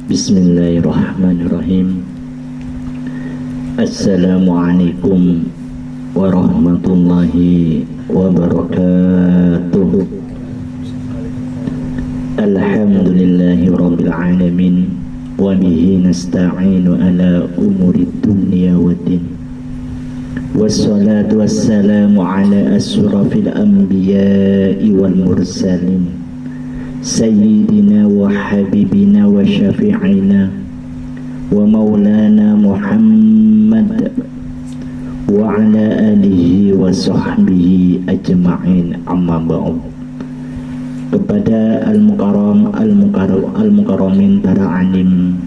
Bismillahirrahmanirrahim. Assalamualaikum warahmatullahi wabarakatuh. Alhamdulillahi rabbil alamin, wa bihi nasta'inu ala umuri dunya waddin. Wassalatu wassalamu ala asrafil anbiya'i wal mursalin, sayyidina wa habibina wa syafi'ina wa maulana Muhammad wa ala alihi wa sahbihi ajma'in, amma ba'd. Kepada al-mukarramin, para alim,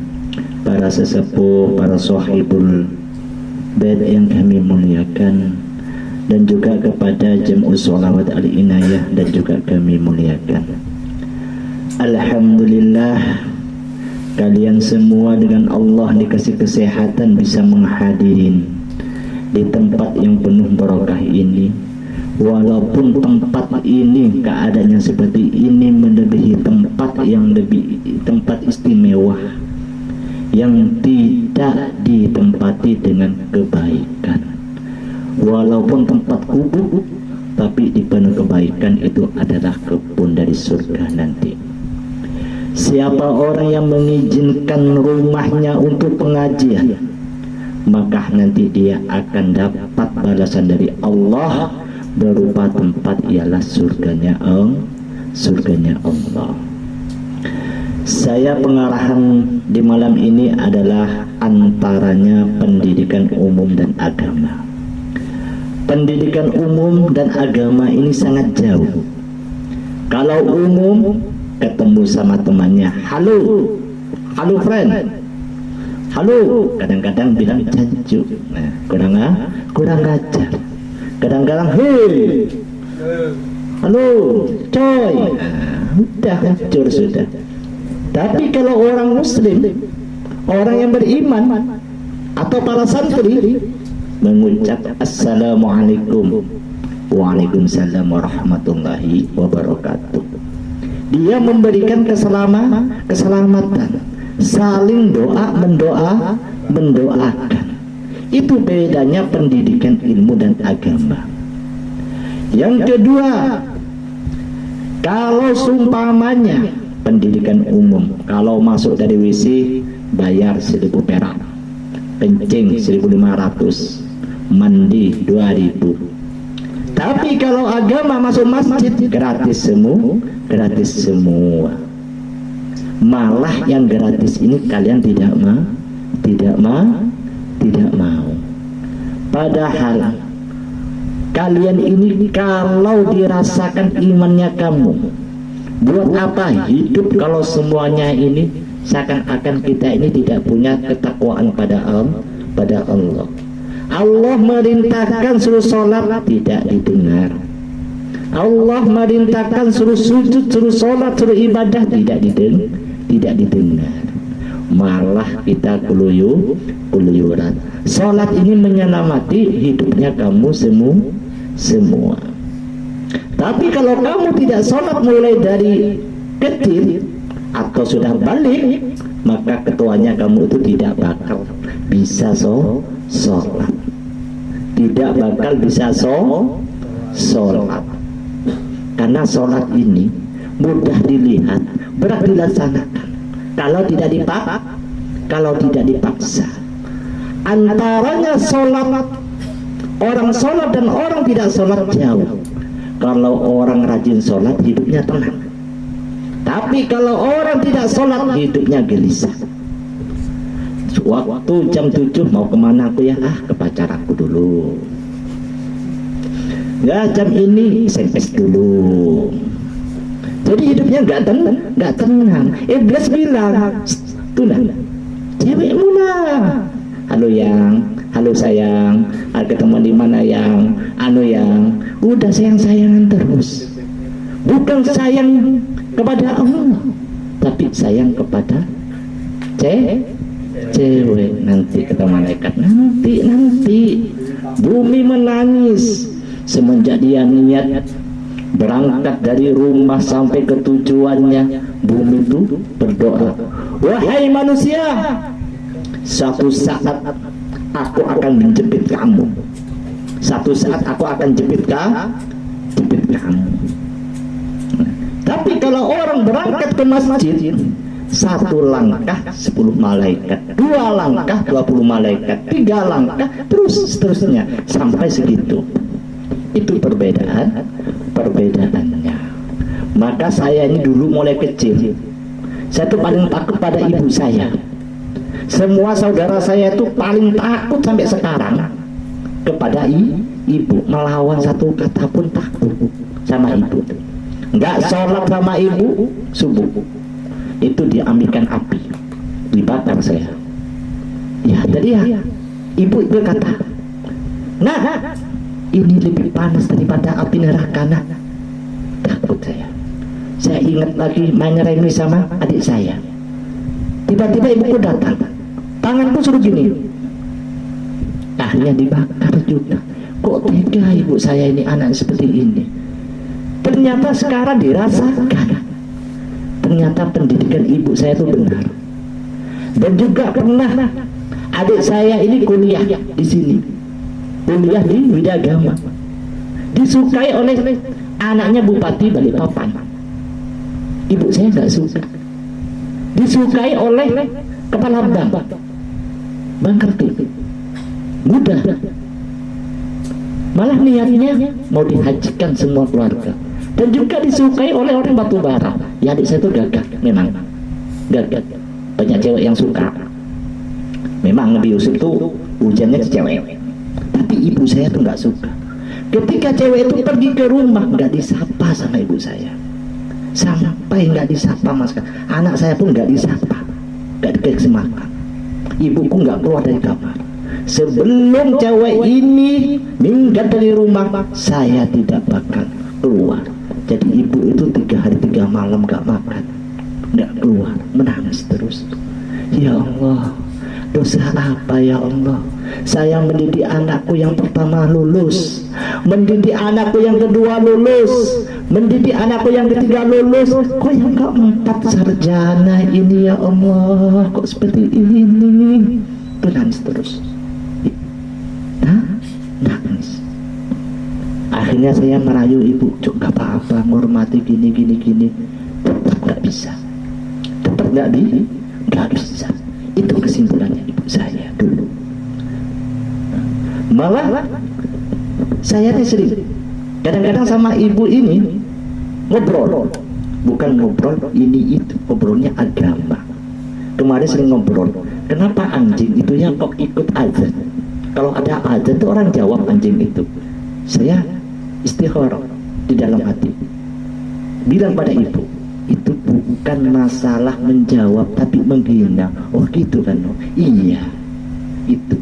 para sesepuh, para sahibul bait yang kami muliakan, dan juga kepada Jam'us Sholawat Al-Inayah dan juga kami muliakan. Alhamdulillah, kalian semua dengan Allah dikasih kesehatan bisa menghadirin di tempat yang penuh barokah ini. Walaupun tempat ini keadaannya seperti ini melebihi tempat yang lebih tempat istimewa yang tidak ditempati dengan kebaikan. Walaupun tempat kubur, tapi di penuh kebaikan, itu adalah kebun dari surga nanti. Siapa orang yang mengizinkan rumahnya untuk pengajian, maka nanti dia akan dapat balasan dari Allah berupa tempat, ialah surganya Allah. Saya pengarahan di malam ini adalah antaranya pendidikan umum dan agama. Pendidikan umum dan agama ini sangat jauh. Kalau umum, ketemu sama temannya, halo friend, halo, kadang-kadang bilang janju, nah, kurang ajar. Kadang-kadang hei, halo coy, udah hancur sudah. Tapi kalau orang muslim, orang yang beriman, atau para santri mengucap assalamualaikum, waalaikumsalam warahmatullahi wabarakatuh, dia memberikan keselamatan, saling mendoakan. Itu bedanya pendidikan ilmu dan agama. Yang kedua, kalau seumpamanya pendidikan umum, kalau masuk dari WC bayar 1.000 perak, kencing 1.500, mandi 2.000. Tapi kalau agama masuk masjid gratis semua. Malah yang gratis ini kalian tidak mau. Padahal kalian ini kalau dirasakan imannya kamu, buat apa hidup kalau semuanya ini seakan-akan kita ini tidak punya ketakwaan pada Allah. Allah merintahkan suruh sholat tidak didengar. Allah merintahkan suruh sujud, suruh sholat, suruh ibadah tidak didengar. Malah kita keluyuran. Sholat ini menyelamati hidupnya kamu semua. Tapi kalau kamu tidak sholat mulai dari kecil atau sudah balik, maka ketuanya kamu itu tidak bakal bisa sholat. Tidak bakal bisa sholat. Karena sholat ini mudah dilihat, berat dilaksanakan. Kalau tidak dipaksa. Antaranya sholat, orang sholat dan orang tidak sholat jauh. Kalau orang rajin sholat, hidupnya tenang. Tapi kalau orang tidak sholat, hidupnya gelisah. Waktu jam 7 mau kemana aku ya? Ke pacar aku dulu. Ya jam ini SMS dulu. Jadi hidupnya nggak tenang. Iblis bilang, tulah, cewekmu lah. Halo yang, halo sayang, ketemu di mana yang, yang, udah sayangan terus. Bukan sayang kepada Allah, tapi sayang kepada cewek. Nanti kata malaikat, nanti bumi menangis semenjak dia niat berangkat dari rumah sampai ke tujuannya, bumi itu berdoa, wahai manusia, suatu saat aku akan menjepit kamu, satu saat aku akan jepit kamu. Tapi kalau orang berangkat ke masjid, satu langkah 10 malaikat, 2 langkah 20 malaikat, 3 langkah terus seterusnya sampai segitu. Itu perbedaannya. Maka saya ini dulu mulai kecil, saya tuh paling takut pada ibu saya. Semua saudara saya itu paling takut sampai sekarang kepada ibu. Melawan satu kata pun takut sama ibu. Nggak sholat sama ibu subuh, itu diambilkan api, dibakar saya. Ya, jadi ya, ibu itu kata, nah, ini lebih panas daripada api neraka. Nah, takut saya. Saya ingat lagi main remi sama adik saya. Tiba-tiba ibuku datang, tanganku suruh gini, akhirnya dibakar juga. Kok tega ibu saya ini anak seperti ini? Ternyata sekarang dirasakan, ternyata pendidikan ibu saya itu benar. Dan juga pernah adik saya ini kuliah di sini, kuliah di Widagama, disukai oleh anaknya Bupati Balikpapan. Ibu saya nggak suka. Disukai oleh kepala Bang Kerti, muda, malah niatnya mau dihajikan semua keluarga. Dan juga disukai oleh orang Batubara. Ya, adik saya itu gagah, memang gagah, banyak cewek yang suka. Memang Nabi Yusuf itu hujannya cewek, tapi ibu saya tuh nggak suka. Ketika cewek itu pergi ke rumah, nggak disapa sama ibu saya, sampai nggak disapa mas. Anak saya pun nggak disapa, nggak dikasih makan. Ibuku nggak keluar dari kamar. Sebelum cewek ini minggat dari rumah, saya tidak bakal keluar. Jadi ibu itu 3 hari 3 malam nggak makan, nggak keluar, menangis terus. Ya Allah, dosa apa ya Allah? Saya mendidik anakku yang pertama lulus, mendidik anakku yang kedua lulus, mendidik anakku yang ketiga lulus. Kok yang keempat sarjana ini ya Allah? Kok seperti ini? Nangis terus. Nangis. Akhirnya saya merayu ibu, cuk gak apa-apa, menghormati gini. Tetap gak bisa, tetap gak bisa. Itu kesimpulannya ibu saya dulu. Malah saya sering kadang-kadang sama ibu ini ngobrol, bukan ngobrol ini itu, ngobrolnya agama. Kemarin sering ngobrol, kenapa anjing itu yang kok ikut azan? Kalau ada azan tuh orang jawab anjing itu. Saya istikharah di dalam hati, bilang pada ibu, itu bukan masalah menjawab tapi menghina. Oh gitu kan? Oh, iya itu.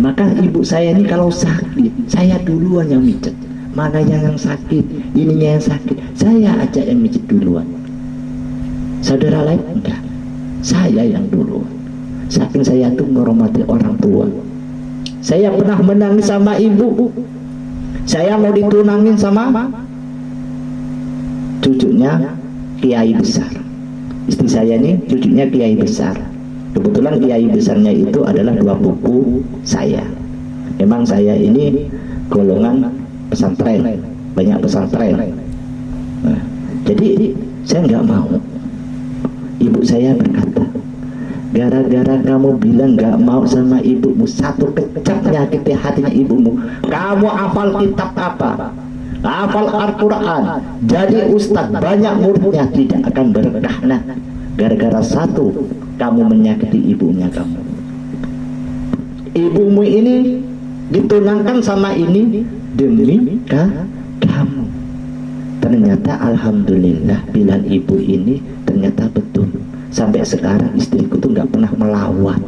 Maka ibu saya ini kalau sakit, saya duluan yang mijet. Mana yang sakit, ininya yang sakit, saya aja yang mijet duluan. Saudara lain enggak, saya yang duluan. Saking saya tuh menghormati orang tua. Saya pernah menangis sama ibu. Saya mau ditunangin sama cucunya kiai besar. Istri saya ini cucunya kiai besar. Kebetulan kiai besarnya itu adalah 2 buku saya. Memang saya ini golongan pesantren, banyak pesantren. Nah, jadi saya nggak mau. Ibu saya berkata, gara-gara kamu bilang nggak mau sama ibumu, satu kecap menyakiti hatinya ibumu. Kamu hafal kitab apa? Hafal Al-Quran, jadi ustadz, banyak muridnya, tidak akan berkah. Nah, gara-gara satu kamu menyakiti ibunya kamu. Ibumu ini ditunangkan sama ini demi kamu. Ternyata alhamdulillah pilihan ibu ini ternyata betul. Sampai sekarang istriku tuh nggak pernah melawan.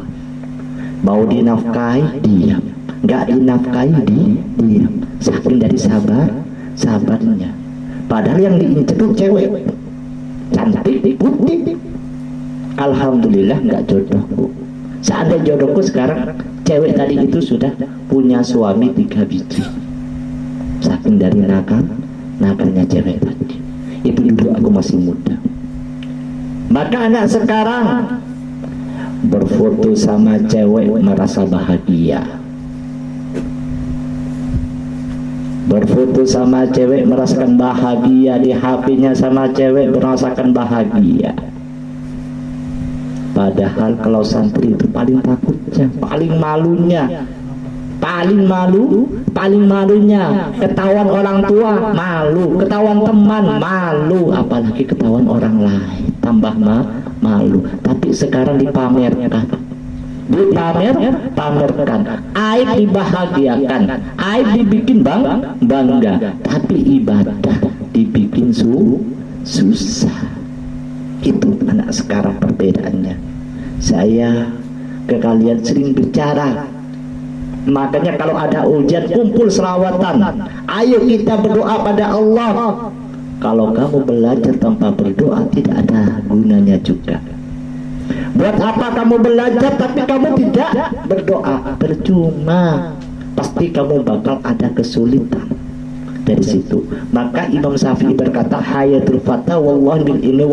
Mau dinafkahi diam, nggak dinafkahi diam. Saking dari sabarnya. Padahal yang diincer tuh cewek cantik, putih. Alhamdulillah nggak jodohku. Seandainya jodohku sekarang cewek tadi itu sudah punya suami 3 biji. Saking dari nakalnya cewek tadi. Itu dulu aku masih muda. Maka anak sekarang berfoto sama cewek merasa bahagia, berfoto sama cewek merasakan bahagia, di HP-nya sama cewek merasakan bahagia. Padahal kalau santri itu paling takutnya, paling malunya, paling malunya ketahuan orang tua malu, ketahuan teman malu, apalagi ketahuan orang lain tambah malu. Tapi sekarang dipamerkan, pamerkan, aib dibahagiakan, aib dibikin bangga, tapi ibadah dibikin susah. Itu anak sekarang perbedaannya. Saya ke kalian sering bicara, makanya kalau ada ujian kumpul selawatan, ayo kita berdoa pada Allah. Kalau kamu belajar tanpa berdoa tidak ada gunanya juga. Buat apa kamu belajar tapi kamu tidak berdoa? Percuma, pasti kamu bakal ada kesulitan dari situ. Maka Imam Syafi'i berkata, hayatul fata wallahi bil ilmi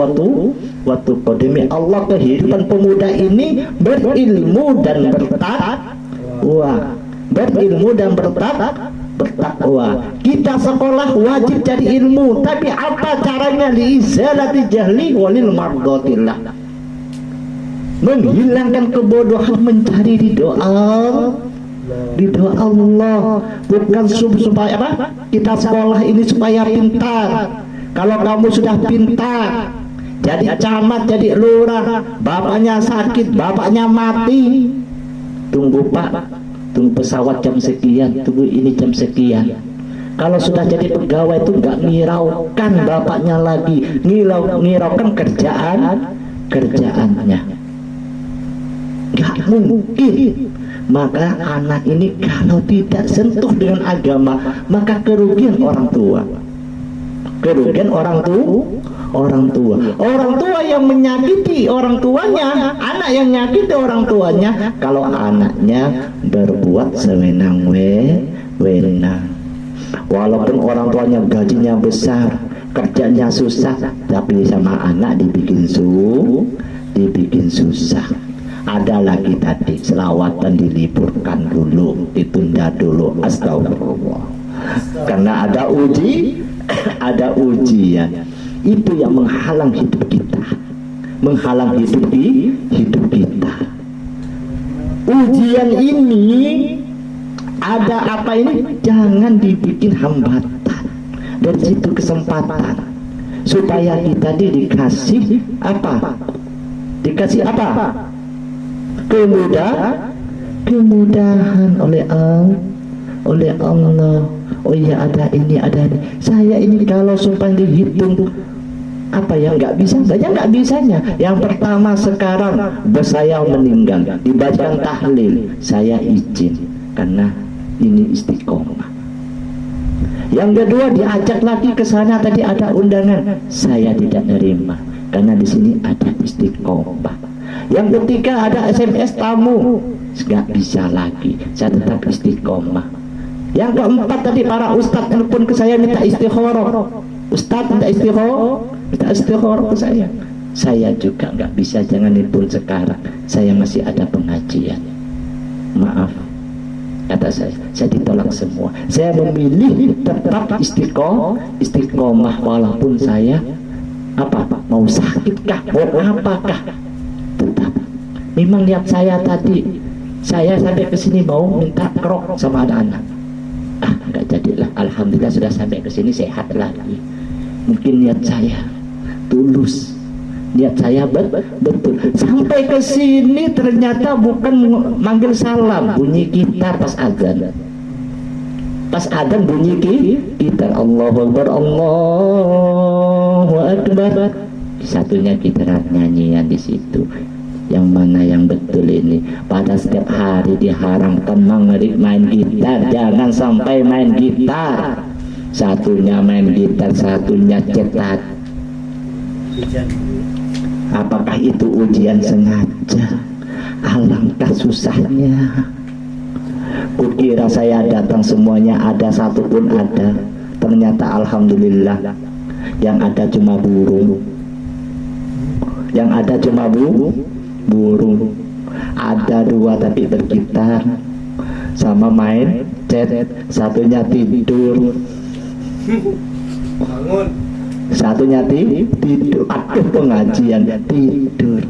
watu qadimi. Allah kehidupan pemuda ini berilmu dan bertakwa, berilmu dan bertakwa. Kita sekolah wajib cari ilmu, tapi apa caranya? Liizalati jahli walil mardotillah, menghilangkan kebodohan, mencari ridho Allah, bukan supaya apa? Kita sekolah ini supaya pintar. Kalau kamu sudah pintar, jadi camat, jadi lurah, bapaknya sakit, bapaknya mati, tunggu pak, tunggu pesawat jam sekian, tunggu ini jam sekian. Kalau sudah jadi pegawai itu nggak ngiraukan bapaknya lagi, ngiraukan kerjaannya, nggak mungkin. Maka anak ini kalau tidak sentuh dengan agama, maka kerugian orang tua, kerugian orang tua yang menyakiti orang tuanya, anak yang nyakiti orang tuanya. Kalau anaknya berbuat sewenang-wenang, walaupun orang tuanya gajinya besar, kerjanya susah, tapi sama anak dibikin susah. Ada lagi tadi selawatan diliburkan dulu, ditunda dulu. Astagfirullah. Karena ada ujian. Itu yang menghalang hidup kita, menghalang hidup kita. Ujian ini ada apa ini? Jangan dibikin hambatan. Dari situ kesempatan supaya kita dikasih apa? Dikasih apa? Kemudahan oleh Allah. Oh iya, ada ini. Saya ini kalau sumpah dihitung apa yang nggak bisa, banyak nggak bisanya. Yang pertama, sekarang bos saya meninggal, dibacakan tahlil, saya izin karena ini istiqomah. Yang kedua, diajak lagi ke sana, tadi ada undangan, saya tidak nerima karena di sini ada istiqomah. Yang ketiga, ada SMS tamu, nggak bisa lagi, saya tetap istiqomah. Yang keempat tadi, para ustadz telepon ke saya minta istikharah, ustadz minta istikharah ke saya juga nggak bisa, jangan telepon sekarang, saya masih ada pengajian, maaf, kata saya ditolak semua. Saya memilih tetap istiqomah walaupun saya mau sakitkah, mau apakah, tetap. Memang niat saya tadi, saya sampai ke sini mau minta kerok sama anak-anak, nggak jadilah. Alhamdulillah sudah sampai ke sini sehat lagi. Mungkin niat saya tulus, niat saya betul. Sampai ke sini ternyata bukan manggil salam, bunyi gitar pas azan. Pas adzan bunyi gitar, Allahu Akbar, Allahu Akbar. Satunya gitar, nyanyian di situ. Yang mana yang betul ini? Pada setiap hari diharamkan main gitar, jangan sampai main gitar. Satunya main gitar, satunya cetak. Apakah itu ujian sengaja? Alangkah susahnya. Kukira saya datang semuanya ada, satu pun ada. Ternyata alhamdulillah yang ada cuma burung. Yang ada cuma burung. Ada 2 tapi bergitar sama main chat, satunya tidur. Bangun. Satunya tidur. Aduh, pengajian tidur.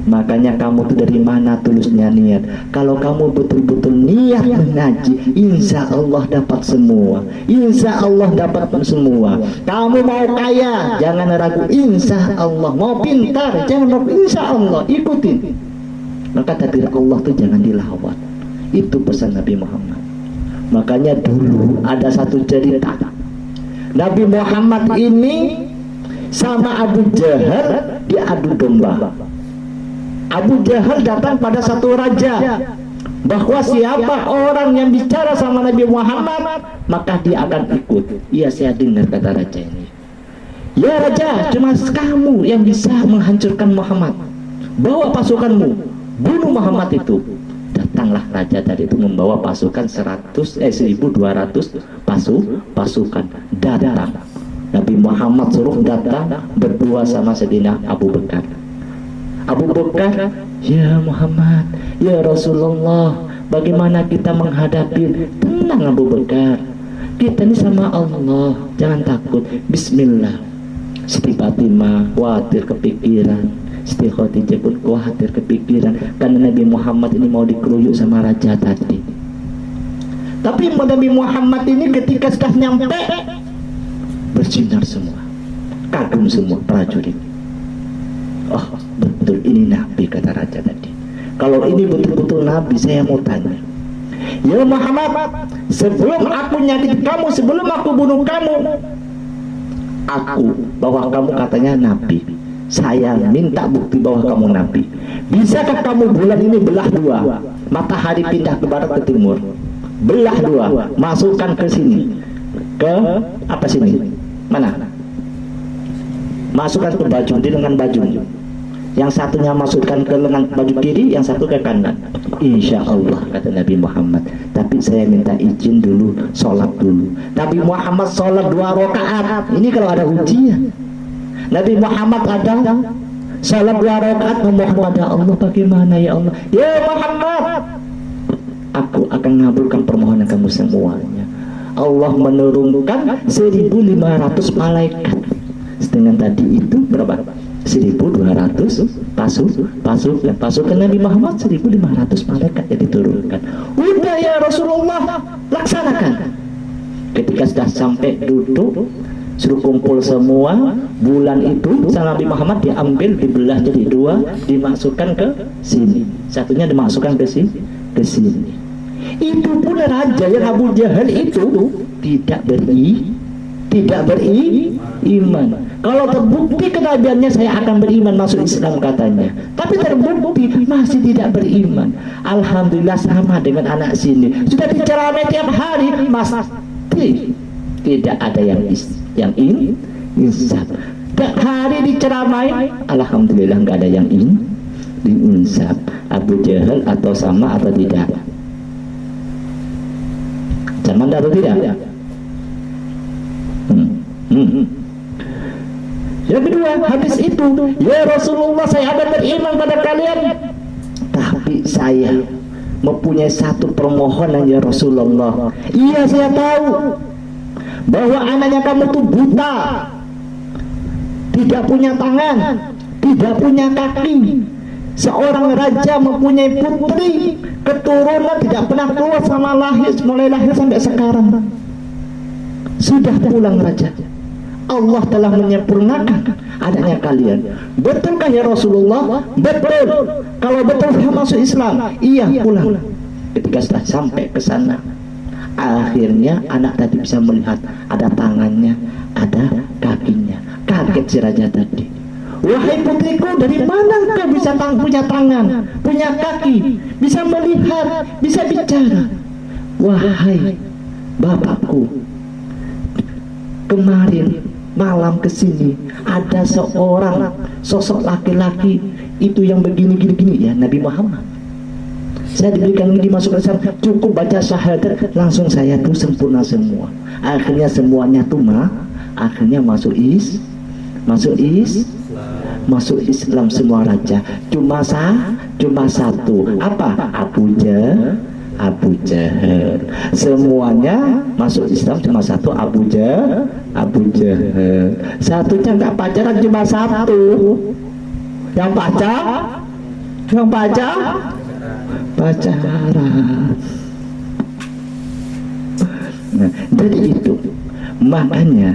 Makanya kamu tuh dari mana tulusnya niat? Kalau kamu betul-betul niat mengaji, insya Allah dapat semua. Insya Allah dapat semua. Kamu mau kaya, jangan ragu, insya Allah. Mau pintar, jangan ragu, insya Allah. Ikutin. Maka takdir Allah tuh jangan dilawat. Itu pesan Nabi Muhammad. Makanya dulu ada satu cerita. Nabi Muhammad ini sama Abu Jahal diadu domba. Abu Jahal datang pada satu raja, bahwa siapa orang yang bicara sama Nabi Muhammad maka dia akan ikut. Iya, saya dengar kata raja ini. Ya raja, cuma kamu yang bisa menghancurkan Muhammad. Bawa pasukanmu, bunuh Muhammad itu. Datanglah raja tadi itu membawa pasukan 1.200 pasukan. Datang Nabi Muhammad suruh datang berdua sama Sayyidina Abu Bakar. Abu Bakar, ya Muhammad, ya Rasulullah, bagaimana kita menghadapi? Tenang Abu Bakar, kita ini sama Allah, jangan takut. Bismillah. Siti Fatimah khawatir kepikiran, Siti Khadijah pun khawatir kepikiran, karena Nabi Muhammad ini mau dikeroyok sama raja tadi. Tapi Nabi Muhammad ini ketika sudah nyampe, bersinar semua, kagum semua prajurit. Oh betul, ini Nabi, kata raja tadi. Kalau ini betul-betul Nabi, saya mau tanya, ya Muhammad, sebelum aku nyakit kamu, sebelum aku bunuh kamu, aku bahwa kamu katanya Nabi, saya minta bukti bahwa kamu Nabi. Bisakah kamu bulan ini belah 2, matahari pindah ke barat ke timur, belah 2, masukkan ke sini, ke apa sini, mana? Masukkan ke baju, di lengan baju. Yang satunya masukkan ke lengan baju kiri, yang satu ke kanan. Insya Allah, kata Nabi Muhammad. Tapi saya minta izin dulu, sholat dulu. Nabi Muhammad sholat 2 rakaat. Ini kalau ada ujian. Nabi Muhammad ada sholat 2 rakaat, memohon pada Allah. Bagaimana ya Allah? Ya Muhammad, aku akan mengabulkan permohonan kamu semuanya. Allah menurunkan 1.500 malaikat. Dengan tadi itu berapa? 1.200 pasukan Nabi Muhammad, 1.500 malaikat yang diturunkan. Udah ya Rasulullah, laksanakan. Ketika sudah sampai duduk, suruh kumpul semua. Bulan itu sama Nabi Muhammad diambil, dibelah jadi 2, dimasukkan ke sini, satunya dimasukkan ke sini. Itu pun raja yang Abu Jahal itu tidak beriman. Kalau terbukti kenabiannya, saya akan beriman, masuk Islam katanya. Tapi terbukti masih tidak beriman. Alhamdulillah sama dengan anak sini. Sudah diceramai tiap hari, pasti tidak ada yang insaf. Tiap hari diceramai, alhamdulillah nggak ada yang insaf. Abu Jahal atau sama atau tidak? Zaman atau tidak? Yang kedua, habis itu, ya Rasulullah, saya akan beriman pada kalian, tapi saya mempunyai satu permohonan ya Rasulullah. Iya, saya tahu bahwa anaknya kamu tuh buta, tidak punya tangan, tidak punya kaki. Seorang raja mempunyai putri, keturunan tidak pernah keluar sama lahir, mulai lahir sampai sekarang. Sudah pulang raja, Allah telah menyempurnakan adanya kalian. Betulkah ya Rasulullah? Betul. Kalau betul saya masuk Islam. Iya, pulang. Ketika sudah sampai ke sana, akhirnya anak tadi bisa melihat ada tangannya, ada kakinya. Kaget si raja tadi. Wahai putriku, dari mana kau bisa punya tangan, punya kaki, bisa melihat, bisa bicara? Wahai bapakku, kemarin malam kesini ada seorang sosok laki-laki itu yang begini-gini ya Nabi Muhammad. Saya diberikan ini dimasukkan Islam, cukup baca syahadat langsung saya tuh sempurna semua. Akhirnya semuanya tuh akhirnya masuk Islam semua raja. Cuma satu. Apa? Abu Jahal. Semuanya masuk Islam cuma satu, Abu Jahal. Satunya nggak pacaran, cuma satu. Yang pacaran. Nah, jadi itu makanya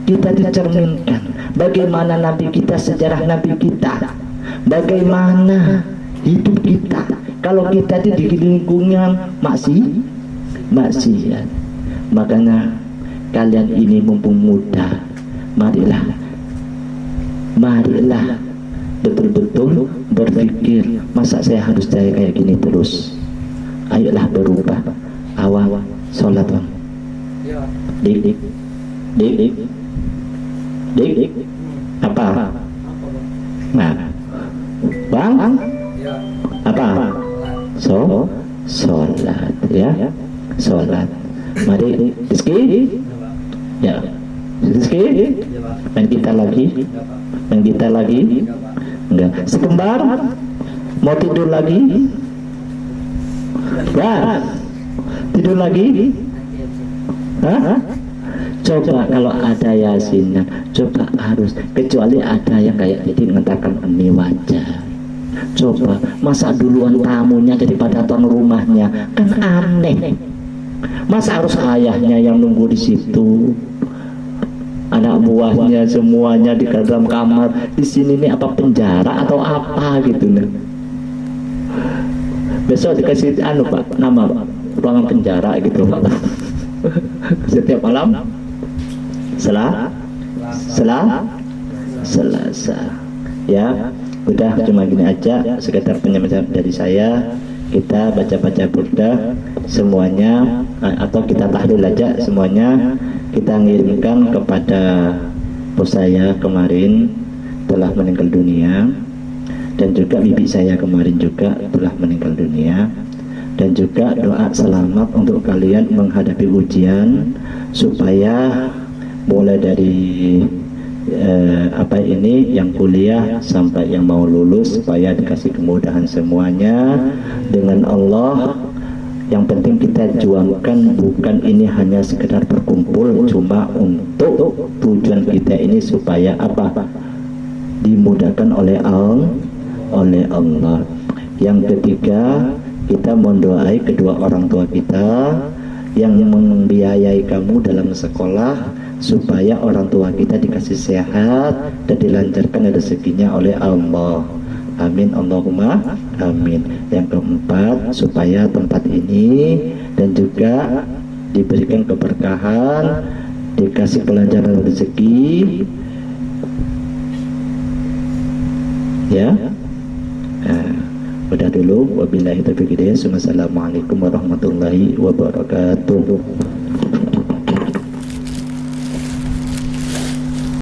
kita dicerminkan bagaimana Nabi kita, sejarah Nabi kita, bagaimana hidup kita. Kalau kita di lingkungan maksiat, makanya kalian ini mumpung muda, marilah betul-betul berpikir, masa saya harus kayak gini terus? Ayolah berubah. Awal sholat bang. Dik. Apa? Nah, bang. Apa? Sholat ya. Sholat. Mari Rizki. Ya. Rizki. Main kita lagi. Enggak. Sekembar. Mau tidur lagi? Ya. Tidur lagi? Hah? Coba kalau ada yasinnya, coba harus, kecuali ada yang kayak jadi mengatakan ini wajar. Coba masa duluan tamunya daripada tuan rumahnya, kan aneh. Masa harus ayahnya yang nunggu di situ, anak buahnya semuanya di dalam kamar. Di sini nih apa penjara atau apa gitu nih? Besok dikasih Pak, nama Pak, ruangan penjara gitu Pak. Setiap malam Selasa ya. Udah cuma gini aja, sekedar penjelasan dari saya. Kita baca-baca burda semuanya, atau kita tahlil aja semuanya. Kita ngirimkan kepada bos saya kemarin telah meninggal dunia, dan juga bibi saya kemarin juga telah meninggal dunia. Dan juga doa selamat untuk kalian menghadapi ujian, supaya mulai dari yang kuliah sampai yang mau lulus, supaya dikasih kemudahan semuanya dengan Allah. Yang penting kita juangkan bukan ini hanya sekedar berkumpul, cuma untuk tujuan kita ini supaya dimudahkan oleh Allah. Yang ketiga, kita mendoai kedua orang tua kita yang membiayai kamu dalam sekolah, supaya orang tua kita dikasih sehat dan dilancarkan rezekinya oleh Allah. Amin Allahumma amin. Yang keempat, supaya tempat ini dan juga diberikan keberkahan, dikasih kelancaran rezeki ya. Udah dulu, wabillahi taufiq hidayah. Assalamualaikum warahmatullahi wabarakatuh.